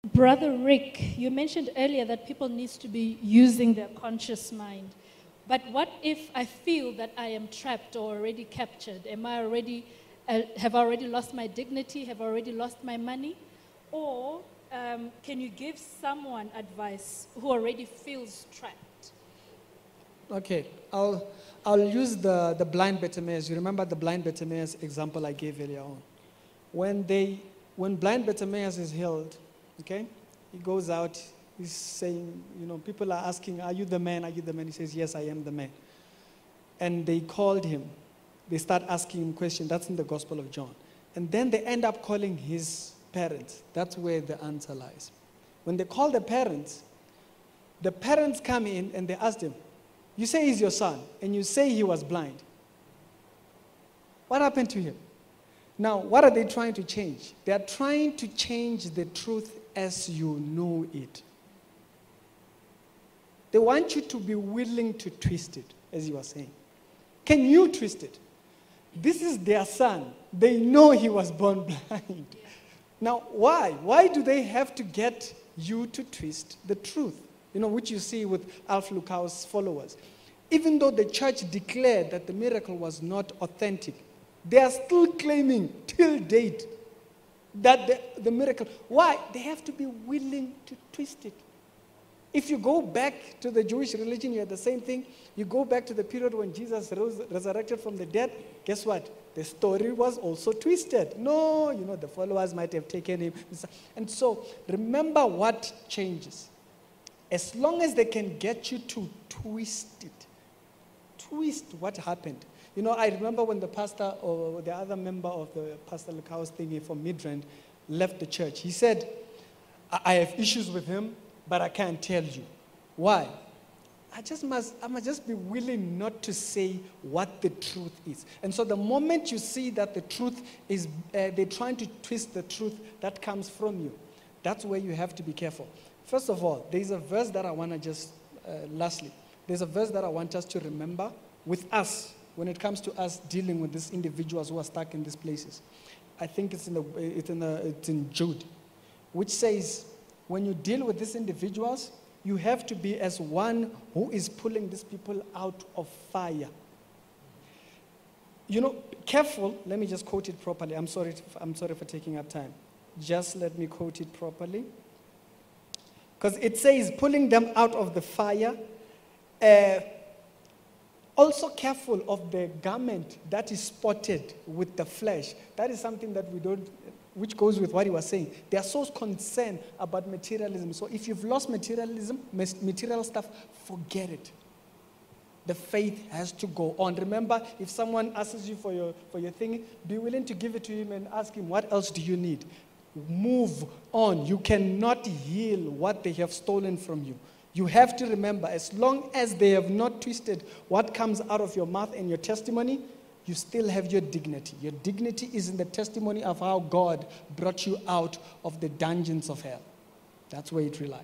Brother Rick, you mentioned earlier that people need to be using their conscious mind. But what if I feel that I am trapped or already captured? Have I already lost my dignity? Have I already lost my money? Or can you give someone advice who already feels trapped? Okay, I'll use the blind Bartimaeus. You remember the blind Bartimaeus example I gave earlier on. When blind Bartimaeus is healed, okay, he goes out, he's saying, people are asking, are you the man? Are you the man? He says, yes, I am the man. And they called him. They start asking him questions. That's in the Gospel of John. And then they end up calling his parents. That's where the answer lies. When they call the parents come in and they ask him, you say he's your son, and you say he was blind. What happened to him? Now, what are they trying to change? They are trying to change the truth as you know it. They want you to be willing to twist it, as you were saying. Can you twist it? This is their son. They know he was born blind. Now, why? Why do they have to get you to twist the truth? Which you see with Alf Lukau's followers. Even though the church declared that the miracle was not authentic, they are still claiming till date that the miracle. Why? They have to be willing to twist it. If you go back to the Jewish religion, you had the same thing. You go back to the period when Jesus resurrected from the dead, guess what? The story was also twisted. No, the followers might have taken him. And so, remember what changes. As long as they can get you to twist it, twist what happened. I remember when the pastor or the other member of the Pastor Lukau's thingy from Midrand left the church. He said, I have issues with him, but I can't tell you. Why? I must just be willing not to say what the truth is. And so the moment you see that the truth is, they're trying to twist the truth that comes from you, that's where you have to be careful. First of all, there's a verse that I want to just, lastly, there's a verse that I want us to remember with us when it comes to us dealing with these individuals who are stuck in these places. I think it's in Jude, which says, when you deal with these individuals, you have to be as one who is pulling these people out of fire. Careful, let me just quote it properly. I'm sorry for taking up time. Just let me quote it properly. Because it says, pulling them out of the fire. Also careful of the garment that is spotted with the flesh. That is something that which goes with what he was saying. They are so concerned about materialism. So if you've lost material stuff, forget it. The faith has to go on. Remember, if someone asks you for your thing, be willing to give it to him and ask him, what else do you need? Move on. You cannot heal what they have stolen from you. You have to remember, as long as they have not twisted what comes out of your mouth and your testimony, you still have your dignity. Your dignity is in the testimony of how God brought you out of the dungeons of hell. That's where it relies.